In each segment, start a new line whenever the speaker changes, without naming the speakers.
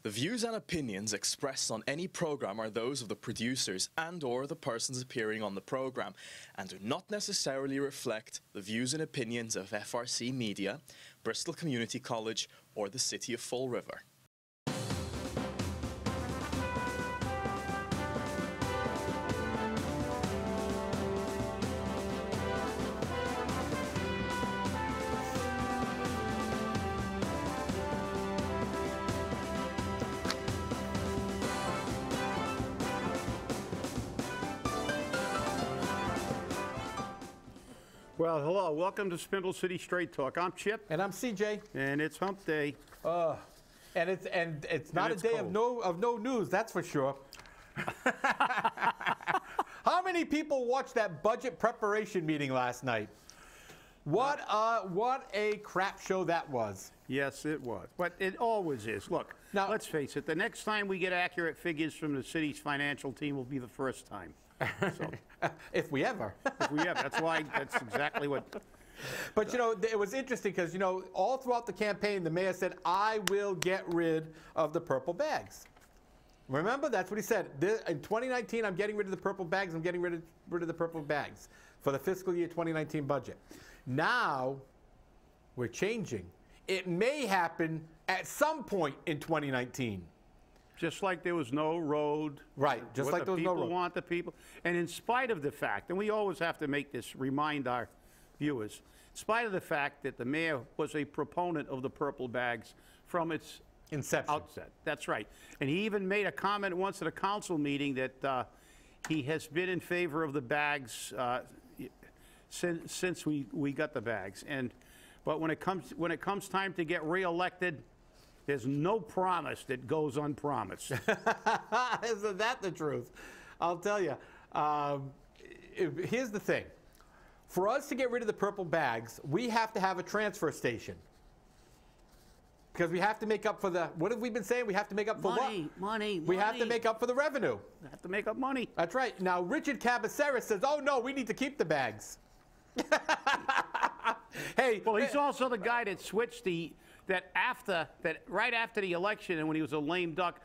The views and opinions expressed on any program are those of the producers and/or the persons appearing on the program and do not necessarily reflect the views and opinions of FRC Media, Bristol Community College, or the City of Fall River.
Well, hello. Welcome to Spindle City Straight Talk. I'm Chip.
And I'm CJ.
And it's Hump Day.
And it's not a day of no news, that's for sure. How many people watched that budget preparation meeting last night? What a crap show that was.
Yes, it was. But it always is. Look, now, let's face it. The next time we get accurate figures from the city's financial team will be the first time. So,
if we ever.
If we ever. That's exactly what.
But, you know, it was interesting because, you know, all throughout the campaign, the mayor said, I will get rid of the purple bags. Remember? That's what he said. In 2019, I'm getting rid of the purple bags. I'm getting rid of the purple bags for the fiscal year 2019 budget. Now, we're changing. It may happen at some point in 2019.
Just like there was no road.
Right, just like there was no road.
People want the people. And in spite of the fact, and we always have to make this, remind our viewers, in spite of the fact that the mayor was a proponent of the purple bags from its
inception.
Outset. That's right. And he even made a comment once at a council meeting that he has been in favor of the bags since we got the bags. But when it comes time to get reelected, there's no promise that goes unpromised.
Isn't that the truth? I'll tell you. Here's the thing. For us to get rid of the purple bags, we have to have a transfer station. Because we have to make up for the, what have we been saying? We have to make up for
money.
We have to make up for the revenue.
We have to make up money.
That's right. Now, Richard Cabeceras says, oh, no, we need to keep the bags. Hey.
Well, he's also the guy that switched right after the election and when he was a lame duck,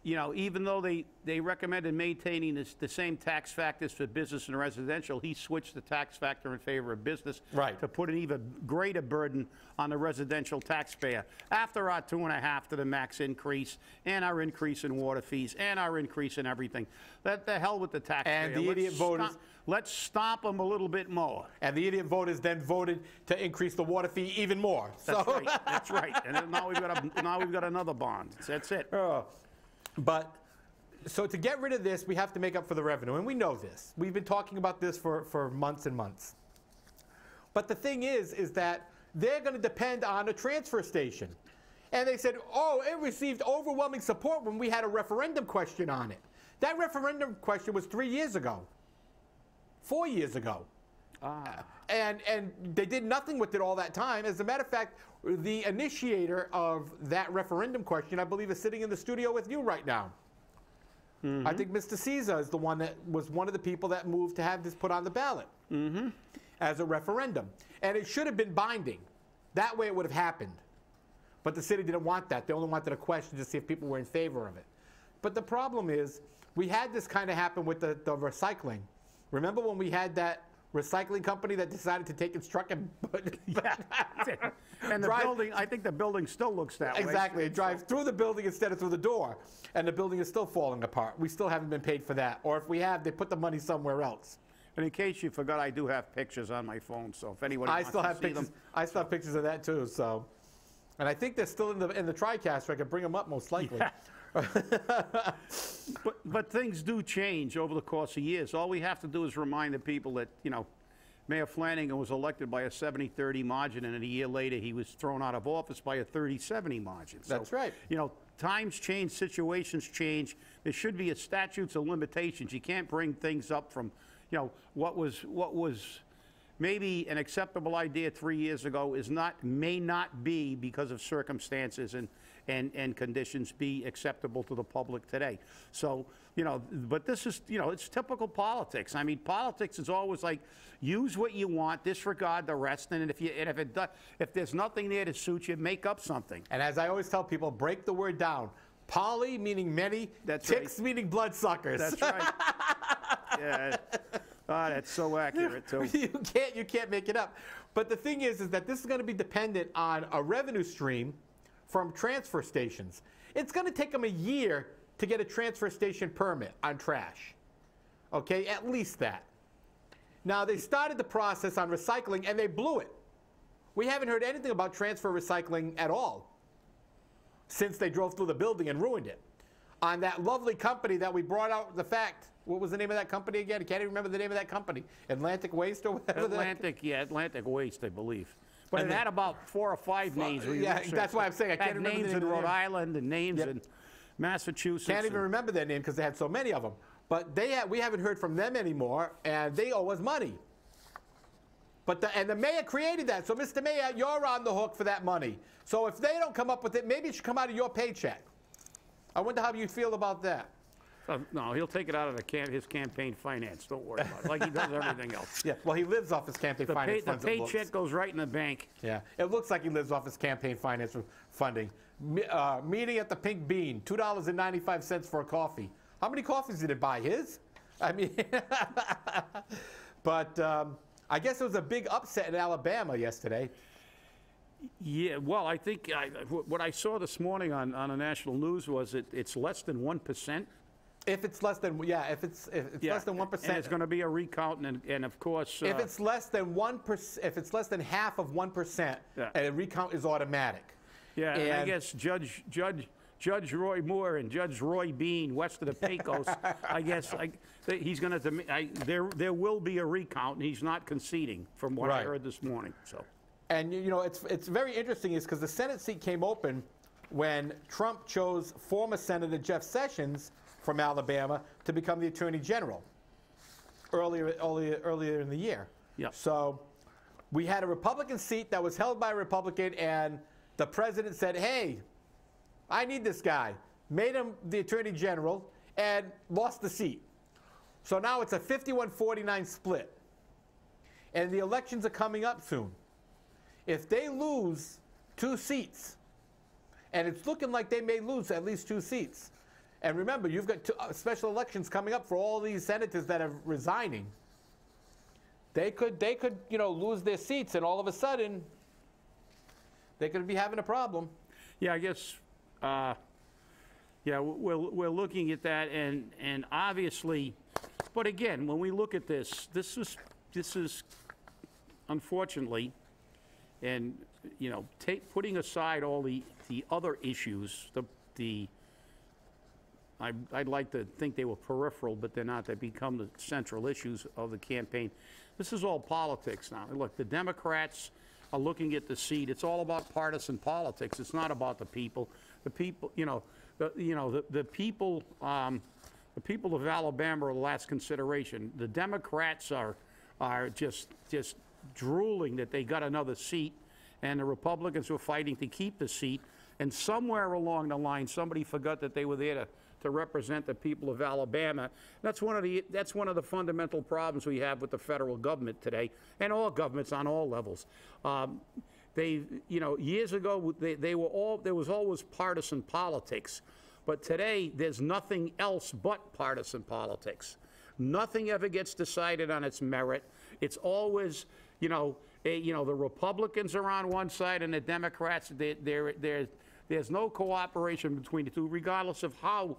you know, even though they recommended maintaining the same tax factors for business and residential, he switched the tax factor in favor of business to put an even greater burden on the residential taxpayer. After our 2.5 to the max increase and our increase in water fees and our increase in everything, the hell with the taxpayer.
And the idiot voters.
Let's stomp them a little bit more.
And the idiot voters then voted to increase the water fee even more.
That's right. That's right. And then now we've got another bond. That's it.
But so to get rid of this, we have to make up for the revenue, and we know this. We've been talking about this for months and months. But the thing is that they're going to depend on a transfer station. And they said, oh, it received overwhelming support when we had a referendum question on it. That referendum question was 3 years ago. 4 years ago. And they did nothing with it all that time. As a matter of fact, the initiator of that referendum question, I believe, is sitting in the studio with you right now. I think Mr. Caesar is the one that was one of the people that moved to have this put on the ballot as a referendum. And it should have been binding. That way it would have happened. But the city didn't want that. They only wanted a question to see if people were in favor of it. But the problem is, we had this kind of happen with the recycling. Remember when we had that recycling company that decided to take its truck and
and the building, I think the building still looks that way.
Exactly. It drives through the building instead of through the door. And the building is still falling apart. We still haven't been paid for that. Or if we have, they put the money somewhere else.
And in case you forgot, I do have pictures on my phone. So if anyone wants to see them.
I still have pictures of that too. So, and I think they're still in the TriCaster. I can bring them up most likely.
Yeah. But things do change over the course of years. All we have to do is remind the people that, you know, Mayor Flanagan was elected by a 70-30 margin, and a year later he was thrown out of office by a 30-70 margin. So,
that's right.
You know, times change, situations change. There should be a statutes of limitations. You can't bring things up from, you know, what was maybe an acceptable idea 3 years ago may not be, because of circumstances and conditions, be acceptable to the public today. So, you know, but this is, you know, it's typical politics. I mean, politics is always like, use what you want, disregard the rest, and if there's nothing there to suit you, make up something.
And as I always tell people, break the word down. Poly meaning many.
That's
ticks
right.
meaning bloodsuckers.
That's right. Yeah. Oh, that's so accurate, too.
You can't make it up. But the thing is that this is going to be dependent on a revenue stream from transfer stations. It's going to take them a year to get a transfer station permit on trash. Okay, at least that. Now, they started the process on recycling, and they blew it. We haven't heard anything about transfer recycling at all since they drove through the building and ruined it. On that lovely company that we brought out the fact, what was the name of that company again? I can't even remember the name of that company. Atlantic Waste or whatever.
Atlantic Waste, I believe. But it had about 4 or 5 names.
Yeah, that's why I'm saying I can't remember
names
the name
in
of
Rhode Island and names in Massachusetts.
Can't even remember their name because they had so many of them. But we haven't heard from them anymore, and they owe us money. But the mayor created that. So, Mr. Mayor, you're on the hook for that money. So if they don't come up with it, maybe it should come out of your paycheck. I wonder how you feel about that.
No, he'll take it out of his campaign finance. Don't worry about it. Like he does everything else.
Yeah, well, he lives off his campaign finance funds.
The paycheck goes right in the bank.
Yeah, it looks like he lives off his campaign finance funding. Meeting at the Pink Bean, $2.95 for a coffee. How many coffees did it buy? His? I mean, but I guess it was a big upset in Alabama yesterday.
Yeah, well, I think what I saw this morning on the national news was it's less than 1%.
If it's less than, if it's less than 1%,
and it's going to be a recount, and of course,
if it's less than 1%, if it's less than half of 1%, a recount is automatic.
Yeah, and I guess Judge Roy Moore and Judge Roy Bean, west of the Pecos, I guess he's going to. There will be a recount, and he's not conceding, from what I heard this morning. So,
and you know, it's very interesting, is because the Senate seat came open when Trump chose former Senator Jeff Sessions from Alabama to become the Attorney General earlier in the year.
Yeah.
So we had a Republican seat that was held by a Republican, and the president said, "Hey, I need this guy." Made him the Attorney General and lost the seat. So now it's a 51-49 split. And the elections are coming up soon. If they lose 2 seats, and it's looking like they may lose at least 2 seats, and remember, you've got special elections coming up for all these senators that are resigning. They could lose their seats, and all of a sudden, they could be having a problem.
Yeah, I guess. We're looking at that, and obviously, but again, when we look at this is unfortunately, and putting aside all the other issues, I'd like to think they were peripheral, but they're not. They become the central issues of the campaign. This is all politics now. Look, the Democrats are looking at the seat. It's all about partisan politics. It's not about the people. The people, the people of Alabama are the last consideration. The Democrats are just drooling that they got another seat, and the Republicans were fighting to keep the seat. And somewhere along the line, somebody forgot that they were there to represent the people of Alabama. That's one of the fundamental problems we have with the federal government today, and all governments on all levels. Years ago, there was always partisan politics, but today there's nothing else but partisan politics. Nothing ever gets decided on its merit. It's always, the Republicans are on one side and the Democrats. There's no cooperation between the two, regardless of how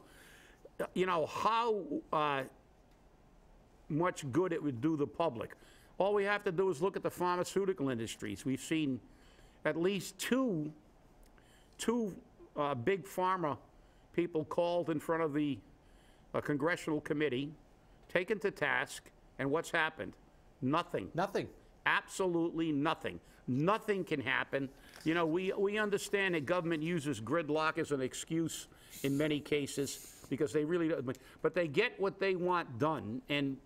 much good it would do the public. All we have to do is look at the pharmaceutical industries. We've seen at least two big pharma people called in front of the congressional committee, taken to task, and what's happened? Nothing.
Nothing.
Absolutely nothing. Nothing can happen. We understand that government uses gridlock as an excuse in many cases because they really don't, but they get what they want done, and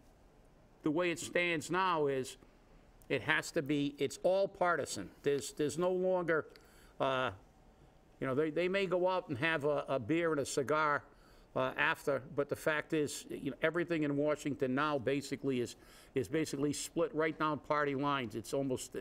the way it stands now is it has to be, it's all partisan. There's no longer, they may go out and have a beer and a cigar after, but the fact is, everything in Washington now basically is basically split right down party lines. It's almost,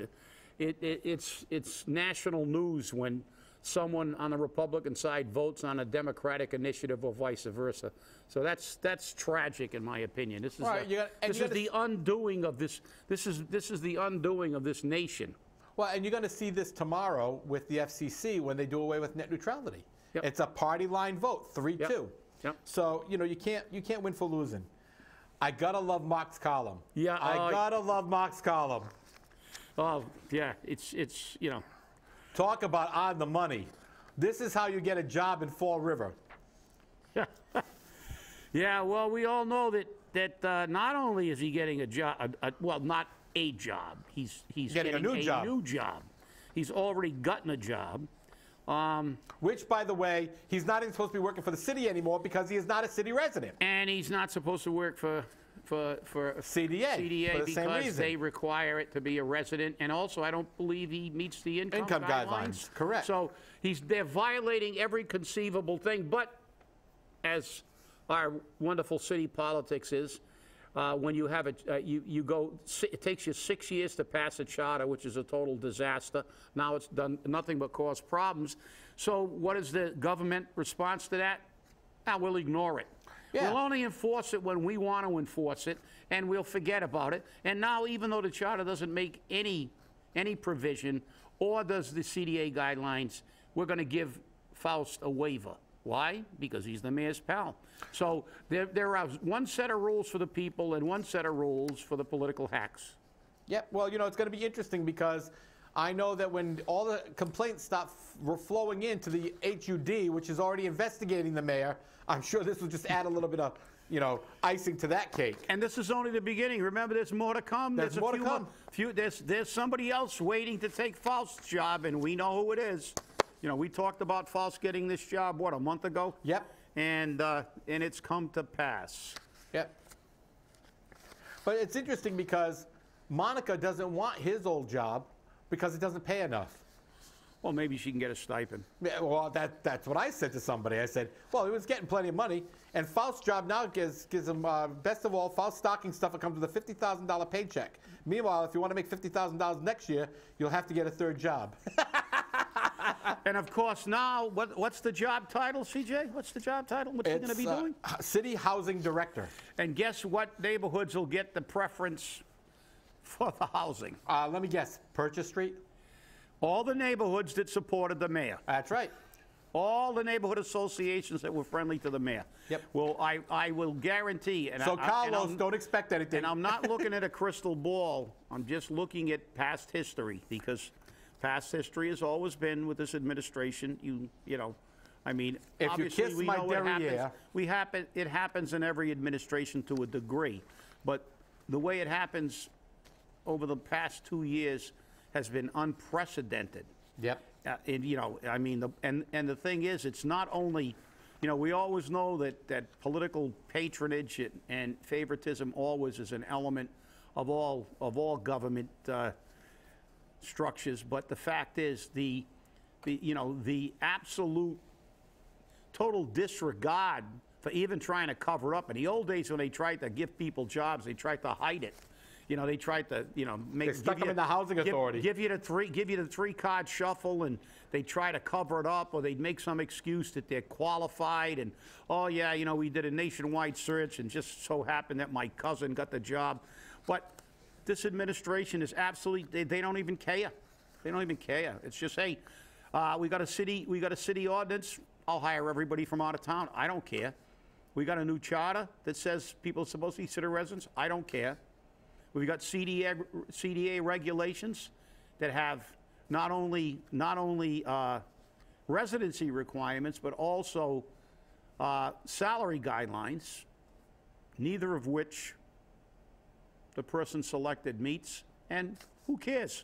it's national news when someone on the Republican side votes on a Democratic initiative or vice versa. So that's tragic in my opinion. This is
Right,
the undoing of this. This is the undoing of this nation.
Well, and you're going to see this tomorrow with the FCC when they do away with net neutrality.
Yep.
It's a party line vote, 3-2.
Yep.
So you can't win for losing. I gotta love Marc's column.
Yeah,
I gotta love Marc's column.
Oh yeah, it's
Talk about on the money. This is how you get a job in Fall River.
Yeah, well, we all know that not only is he getting a job, well, not a job, he's
Getting a new job.
He's already gotten a job.
Which, by the way, he's not even supposed to be working for the city anymore because he is not a city resident.
And he's not supposed to work for
CDA for the same
because
reason.
they require it to be a resident. And also, I don't believe he meets the income guidelines.
Correct.
So they're violating every conceivable thing. But as our wonderful city politics is, when you have it, it takes you 6 years to pass a charter, which is a total disaster. Now it's done nothing but cause problems. So what is the government response to that? We'll ignore it.
Yeah.
We'll only enforce it when we want to enforce it, and we'll forget about it. And now, even though the charter doesn't make any provision, or does the CDA guidelines, we're going to give Faust a waiver. Why? Because he's the mayor's pal. So there are one set of rules for the people and one set of rules for the political hacks.
Yep. Well, it's going to be interesting because I know that when all the complaints stop flowing into the HUD, which is already investigating the mayor, I'm sure this will just add a little bit of, icing to that cake.
And this is only the beginning. Remember, there's more to come.
There's more to come.
There's somebody else waiting to take Faust's job, and we know who it is. We talked about Faust getting this job, a month ago?
Yep.
And it's come to pass.
Yep. But it's interesting because Monica doesn't want his old job because it doesn't pay enough.
Well, maybe she can get a stipend.
Yeah, well, that's what I said to somebody. I said, well, he was getting plenty of money, and Faust's job now gives him, best of all, Faust stocking stuff that comes with a $50,000 paycheck. Meanwhile, if you want to make $50,000 next year, you'll have to get a third job.
And of course, now, what's the job title, CJ? What's the job title? What's he going to be doing?
City Housing Director.
And guess what neighborhoods will get the preference for the housing?
Let me guess. Purchase Street?
All the neighborhoods that supported the mayor.
That's right.
All the neighborhood associations that were friendly to the mayor.
Yep.
Well, I will guarantee. And
Carlos, don't expect anything.
And I'm not looking at a crystal ball. I'm just looking at past history, because past history has always been with this administration. I mean,
if
obviously
you kiss
we
my
know what happens.
derriere.
It happens in every administration to a degree, but the way it happens over the past 2 years has been unprecedented.
Yep.
And the thing is, it's not only, we always know that political patronage and favoritism always is an element of all government structures, but the fact is the absolute total disregard for even trying to cover up. In the old days, when they tried to give people jobs, they tried to hide it. They tried to,
They stuck them in the housing authority.
Give you the three-card shuffle, and they try to cover it up, or they'd make some excuse that they're qualified, and, oh yeah, we did a nationwide search, and just so happened that my cousin got the job. But this administration is absolutely, they don't even care. They don't even care. It's just, hey, we got a city ordinance. I'll hire everybody from out of town. I don't care. We got a new charter that says people are supposed to be city residents. I don't care. We've got CDA regulations that have not only residency requirements, but also salary guidelines, neither of which the person selected meets. And who cares?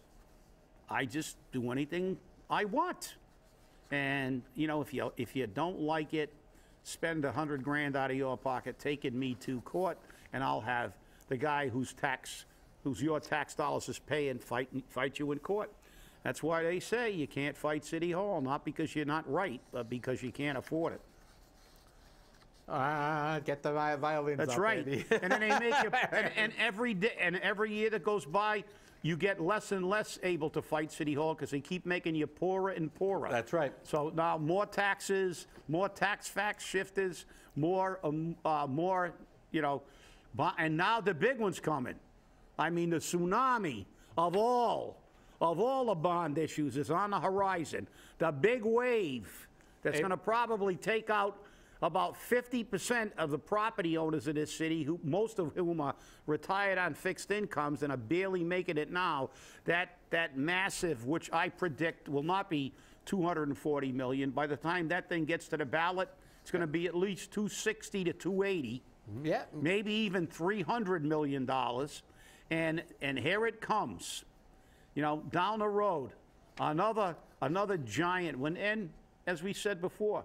I just do anything I want. And if you don't like it, spend $100 grand out of your pocket taking me to court, and I'll have the guy whose your tax dollars is paying fight you in court. That's why they say you can't fight City Hall, not because you're not right, but because you can't afford it.
Get the violins.
That's
up,
right.
baby.
And then they make you. And every year that goes by, you get less and less able to fight City Hall because they keep making you poorer and poorer.
That's right.
So now more taxes, more tax fact shifters, more, you know, and now the big one's coming. I mean, the tsunami of all the bond issues is on the horizon. The big wave that's going to probably take out about 50% of the property owners of this city, who most of whom are retired on fixed incomes and are barely making it now. That massive, which I predict will not be 240 million. By the time that thing gets to the ballot, it's going to be at least 260 to 280.
Yeah.
Maybe even $300 million. And here it comes. You know, down the road, another giant one. And as we said before,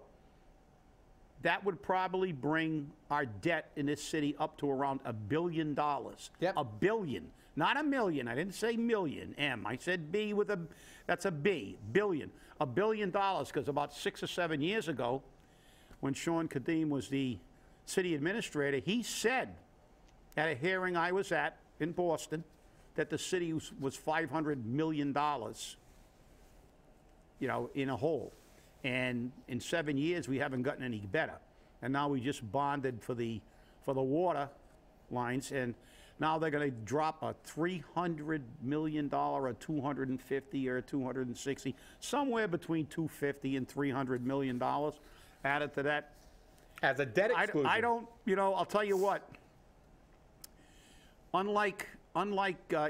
that would probably bring our debt in this city up to around $1 billion.
Yep.
$1 billion, not a million. I didn't say million, M. I said B with a, that's a B, billion. $1 billion, because about 6 or 7 years ago, when Sean Kadim was the city administrator, he said at a hearing I was at in Boston that the city was $500 million, you know, in a hole. And in 7 years, we haven't gotten any better. And now we just bonded for the water lines, and now they're going to drop a $300 million, or 250 or 260, somewhere between 250 and $300 million added to that.
As a debt exclusion.
I don't, you know, I'll tell you what. Unlike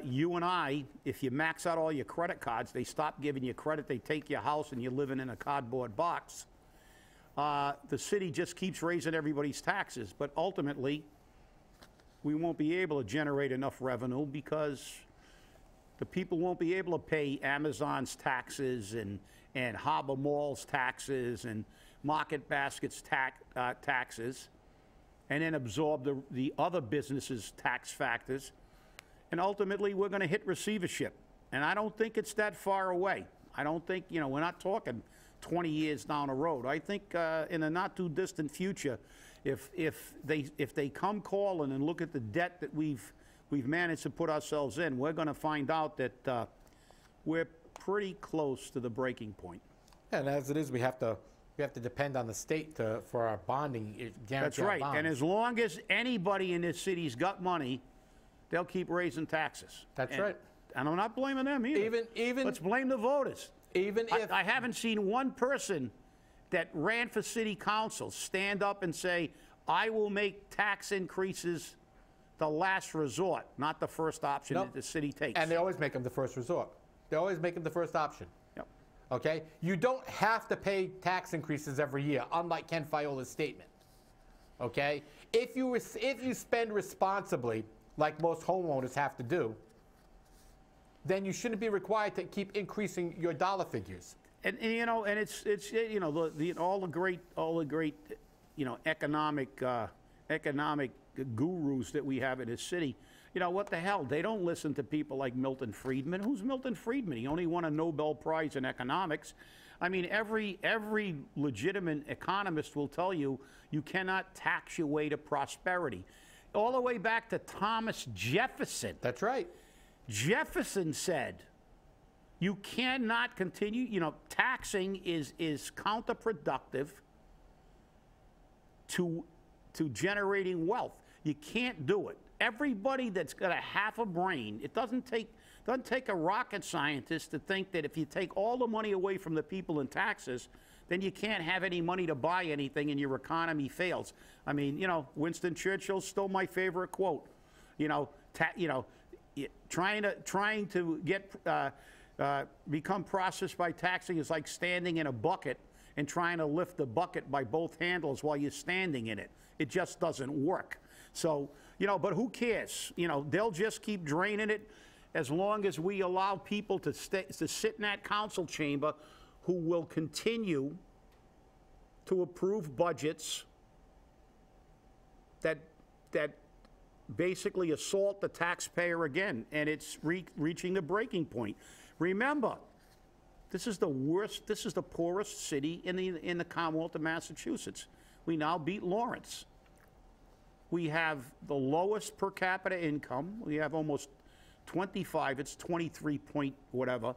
you and I, if you max out all your credit cards, they stop giving you credit, they take your house, and you're living in a cardboard box. The city just keeps raising everybody's taxes, but ultimately, we won't be able to generate enough revenue because the people won't be able to pay Amazon's taxes and Harbor Mall's taxes and Market Basket's taxes, and then absorb the other businesses' tax factors. And ultimately, we're going to hit receivership. And I don't think it's that far away. I don't think, you know, we're not talking 20 years down the road. I think in a not too distant future, if they come calling and look at the debt that we've managed to put ourselves in, we're going to find out that we're pretty close to the breaking point.
And as it is, we have to depend on the state for our bonding.
That's right.
Bonds.
And as long as anybody in this city's got money, they'll keep raising taxes.
That's right.
And I'm not blaming them either.
Even
let's blame the voters.
Even if
I haven't seen one person that ran for city council stand up and say, I will make tax increases the last resort, not the first option that the city takes.
And they always make them the first resort. They always make them the first option.
Yep.
Okay? You don't have to pay tax increases every year, unlike Ken Fiola's statement. Okay? If you spend responsibly, like most homeowners have to do, then you shouldn't be required to keep increasing your dollar figures.
And you know, and it's you know, all the great you know, economic gurus that we have in this city. You know, what the hell? They don't listen to people like Milton Friedman. Who's Milton Friedman? He only won a Nobel Prize in economics. I mean, every legitimate economist will tell you you cannot tax your way to prosperity. All the way back to Thomas Jefferson.
That's right.
Jefferson said, you cannot continue, you know, taxing is counterproductive to generating wealth. You can't do it. Everybody that's got a half a brain, it doesn't take a rocket scientist to think that if you take all the money away from the people in taxes, then you can't have any money to buy anything and your economy fails. I mean, you know, Winston Churchill's still my favorite quote. You know, trying to get become processed by taxing is like standing in a bucket and trying to lift the bucket by both handles while you're standing in it. It just doesn't work. So, you know, but who cares? You know, they'll just keep draining it as long as we allow people to sit in that council chamber who will continue to approve budgets that basically assault the taxpayer again, and it's reaching a breaking point. Remember, this is the worst, this is the poorest city in the Commonwealth of Massachusetts. We now beat Lawrence. We have the lowest per capita income. We have almost 25, it's 23 point whatever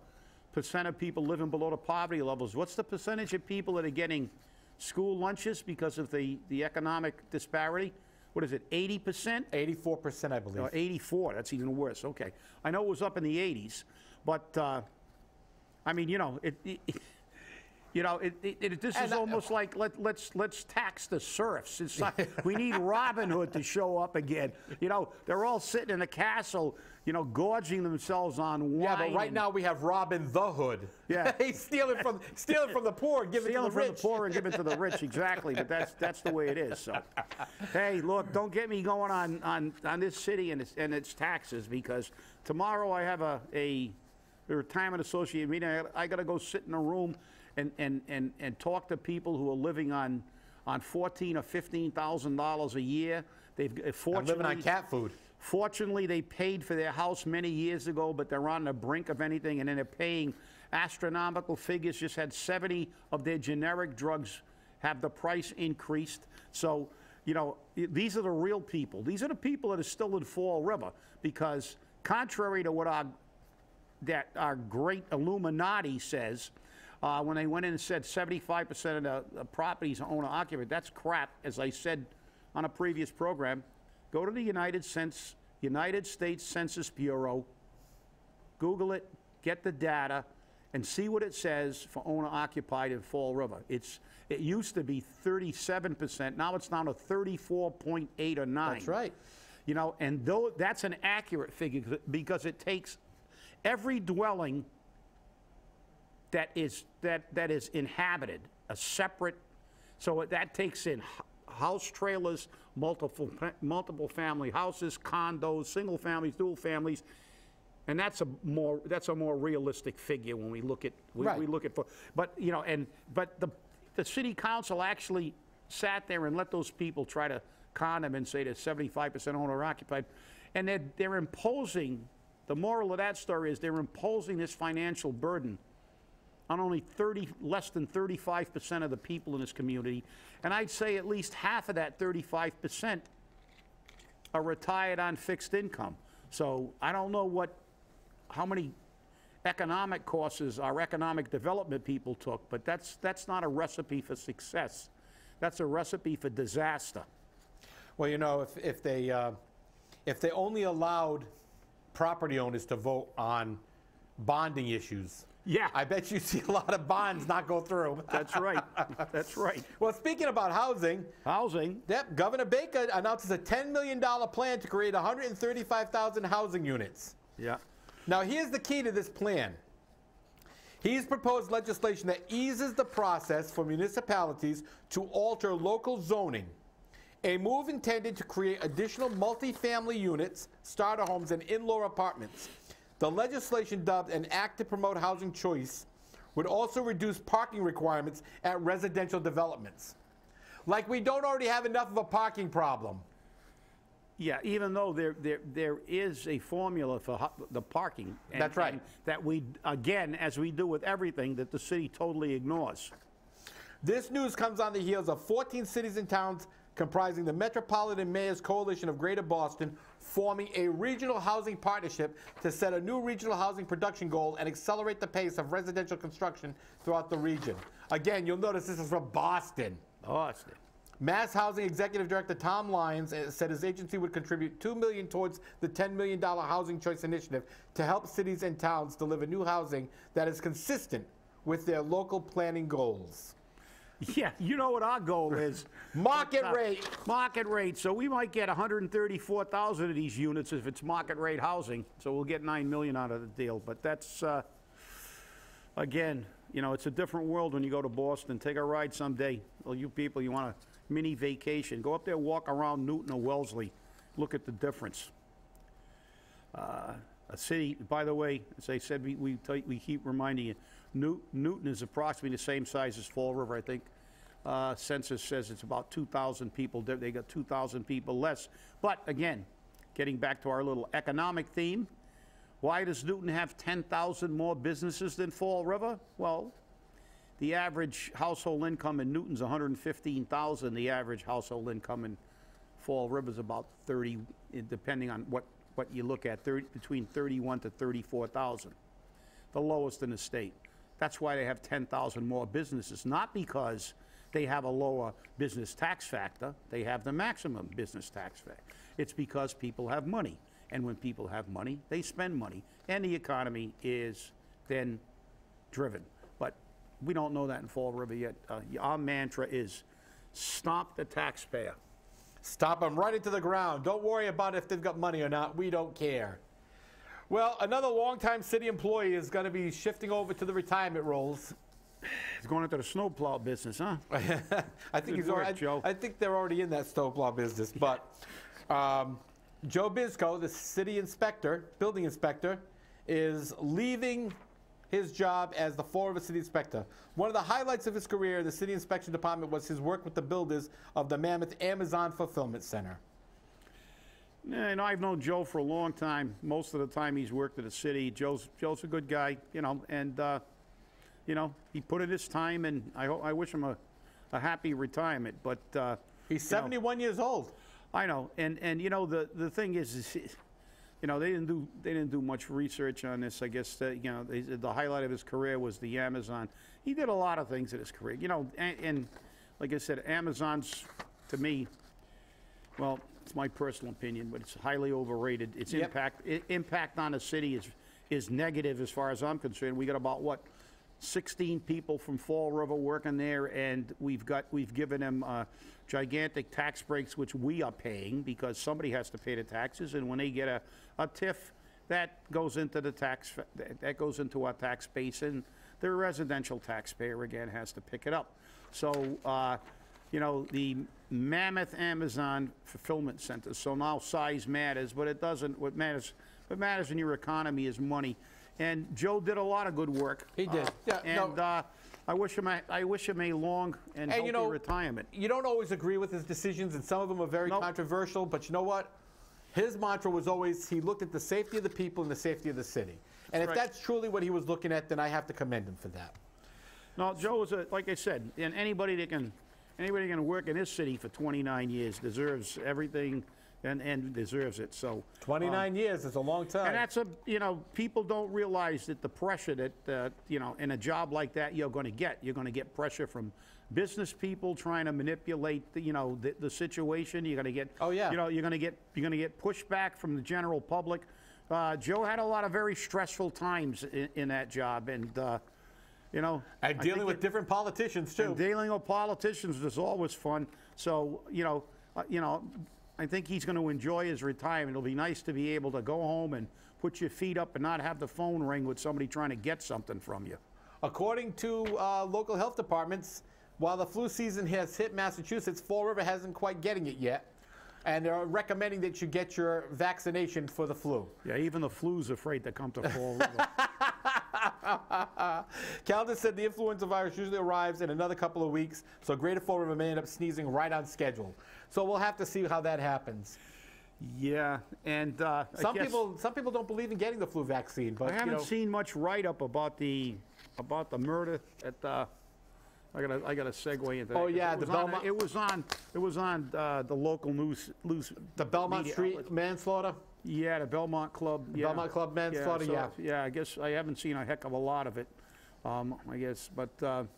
percent of people living below the poverty levels. What's the percentage of people that are getting school lunches because of the economic disparity? What is it, 80%?
84%, I believe.
84, that's even worse. Okay. I know it was up in the 80s, but I mean, you know, this is almost like let's tax the serfs. It's like, we need Robin Hood to show up again. You know, they're all sitting in a castle, you know, gorging themselves on wine.
Yeah, but right now we have Robin the Hood.
Yeah,
he's stealing from the poor, giving it to the rich.
Stealing from the poor and giving it to the rich, exactly. But that's the way it is. So, hey, look, don't get me going on this city and its taxes, because tomorrow I have a retirement associate meeting. I got to go sit in a room and talk to people who are living on $14,000 or $15,000 a year. They've
living on cat food.
Fortunately, they paid for their house many years ago, but they're on the brink of anything, and then they're paying astronomical figures. Just had 70 of their generic drugs have the price increased. So, you know, these are the real people. These are the people that are still in Fall River, because contrary to what our great Illuminati says, when they went in and said 75% of the properties are owner-occupied, that's crap. As I said on a previous program, go to the United States Census Bureau, Google it, get the data, and see what it says for owner-occupied in Fall River. It used to be 37%. Now it's down to 34.8 or 9.
That's right.
You know, and though that's an accurate figure, because it takes every dwelling that is inhabited, a separate, so that takes in house trailers, multiple family houses, condos, single families, dual families, and that's a more realistic figure when we look at we look at. But you know, but the city council actually sat there and let those people try to con them and say they're 75% owner occupied, and they're imposing. The moral of that story is they're imposing this financial burden on only less than 35% of the people in this community. And I'd say at least half of that 35% are retired on fixed income. So I don't know how many economic courses our economic development people took, but that's not a recipe for success. That's a recipe for disaster.
Well, you know, if they only allowed property owners to vote on bonding issues,
yeah,
I bet you see a lot of bonds not go through.
That's right. That's right.
Well, speaking about housing. Yep, Governor Baker announces a $10 million plan to create 135,000 housing units.
Yeah.
Now, here's the key to this plan. He's proposed legislation that eases the process for municipalities to alter local zoning, a move intended to create additional multifamily units, starter homes, and in-law apartments. The legislation, dubbed an Act to Promote Housing Choice, would also reduce parking requirements at residential developments. Like we don't already have enough of a parking problem.
Yeah, even though there is a formula for the parking.
That's right.
And that we, again, as we do with everything, that the city totally ignores.
This news comes on the heels of 14 cities and towns comprising the Metropolitan Mayors Coalition of Greater Boston forming a regional housing partnership to set a new regional housing production goal and accelerate the pace of residential construction throughout the region. Again, you'll notice this is from Boston.
Boston.
Mass Housing Executive Director Tom Lyons said his agency would contribute $2 million towards the $10 million Housing Choice Initiative to help cities and towns deliver new housing that is consistent with their local planning goals.
Yeah, you know what our goal is.
Market rate.
Market rate. So we might get 134,000 of these units if it's market rate housing. So we'll get $9 million out of the deal. But that's, again, you know, it's a different world when you go to Boston. Take a ride someday. Well, you people, you want a mini vacation. Go up there, walk around Newton or Wellesley. Look at the difference. A city, by the way, as I said, we keep reminding you, Newton is approximately the same size as Fall River, I think. Census says it's about 2,000 people. They got 2,000 people less. But again, getting back to our little economic theme, why does Newton have 10,000 more businesses than Fall River? Well, the average household income in Newton's 115,000. The average household income in Fall River is about 30, depending on what what you look at, between 31 to 34,000, the lowest in the state. That's why they have 10,000 more businesses, not because they have a lower business tax factor, they have the maximum business tax factor. It's because people have money, and when people have money, they spend money, and the economy is then driven. But we don't know that in Fall River yet. Our mantra is stop the taxpayer.
Stop them right into the ground. Don't worry about if they've got money or not. We don't care. Well, another longtime city employee is going to be shifting over to the retirement roles.
He's going into the snowplow business, huh?
I think
Good work, Joe.
I think they're already in that snowplow business. But Joe Biszko, the city inspector, building inspector, is leaving his job as the Fall River City Inspector. One of the highlights of his career in the City Inspection Department was his work with the builders of the Mammoth Amazon Fulfillment Center.
Yeah, and I've known Joe for a long time. Most of the time he's worked at the city. Joe's a good guy, you know, and he put in his time, and I wish him a happy retirement. But
he's 71 years old.
I know, and you know the thing is you know, they didn't do much research on this. I guess you know, the highlight of his career was the Amazon. He did a lot of things in his career, you know, and like I said, Amazon's, to me, well, it's my personal opinion, but it's highly overrated. Its impact on the city is negative as far as I'm concerned. We got about, what, 16 people from Fall River working there, and we've given them gigantic tax breaks, which we are paying because somebody has to pay the taxes, and when they get a TIF, that goes into our tax base, and the residential taxpayer again has to pick it up. So you know, the Mammoth Amazon Fulfillment Center. So now size matters, but it doesn't. What matters in your economy is money. And Joe did a lot of good work.
He did. Yeah,
and I wish him a long and healthy retirement.
You don't always agree with his decisions, and some of them are very controversial. But you know what? His mantra was always he looked at the safety of the people and the safety of the city. And if that's truly what he was looking at, then I have to commend him for that.
No, Joe is like I said, and anybody that can work in this city for 29 years deserves everything. And deserves it. So
29 years is a long time.
And that's you know, people don't realize that the pressure that you know, in a job like that you're going to get. You're going to get pressure from business people trying to manipulate the situation. You're going to get you know, you're going to get pushback from the general public. Joe had a lot of very stressful times in that job, and you know,
and dealing with different politicians too.
And dealing with politicians is always fun. So you know. I think he's going to enjoy his retirement. It'll be nice to be able to go home and put your feet up and not have the phone ring with somebody trying to get something from you.
According to local health departments, while the flu season has hit Massachusetts, Fall River hasn't quite getting it yet. And they're recommending that you get your vaccination for the flu.
Yeah, even the flu's afraid to come to Fall River.
Calder said the influenza virus usually arrives in another couple of weeks, so Greater Fall River may end up sneezing right on schedule. So we'll have to see how that happens.
Yeah, and
some people don't believe in getting the flu vaccine, but
I haven't seen much write-up about the murder at I got a segue into that.
Oh yeah,
it was on the local news.
The Belmont Street manslaughter.
Yeah, the Belmont Club.
The Belmont Club manslaughter.
Yeah, I guess I haven't seen a heck of a lot of it. I guess, but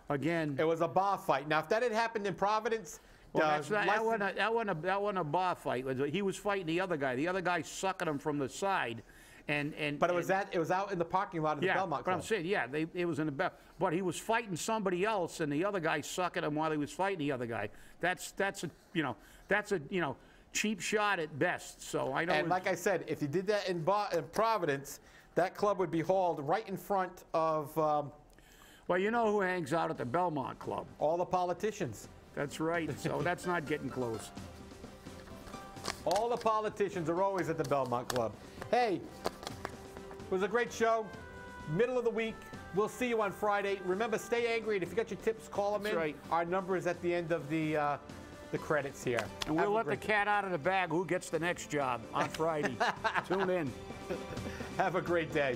again,
it was a bar fight. Now, if that had happened in Providence.
Well, that wasn't a bar fight. He was fighting the other guy. The other guy sucking him from the side, but it was out in the parking lot of the Belmont Club. But I'm saying, it was in the but he was fighting somebody else, and the other guy sucking him while he was fighting the other guy. That's a cheap shot at best. So I know.
And like I said, if you did that in Providence, that club would be hauled right in front of.
Well, you know who hangs out at the Belmont Club?
All the politicians.
That's right. So that's not getting close.
All the politicians are always at the Belmont Club. Hey, it was a great show. Middle of the week. We'll see you on Friday. Remember, stay angry, and if you got your tips, call them in.
Right.
Our number is at the end of the credits here.
And we'll let the cat out of the bag who gets the next job on Friday. Tune in.
Have a great day.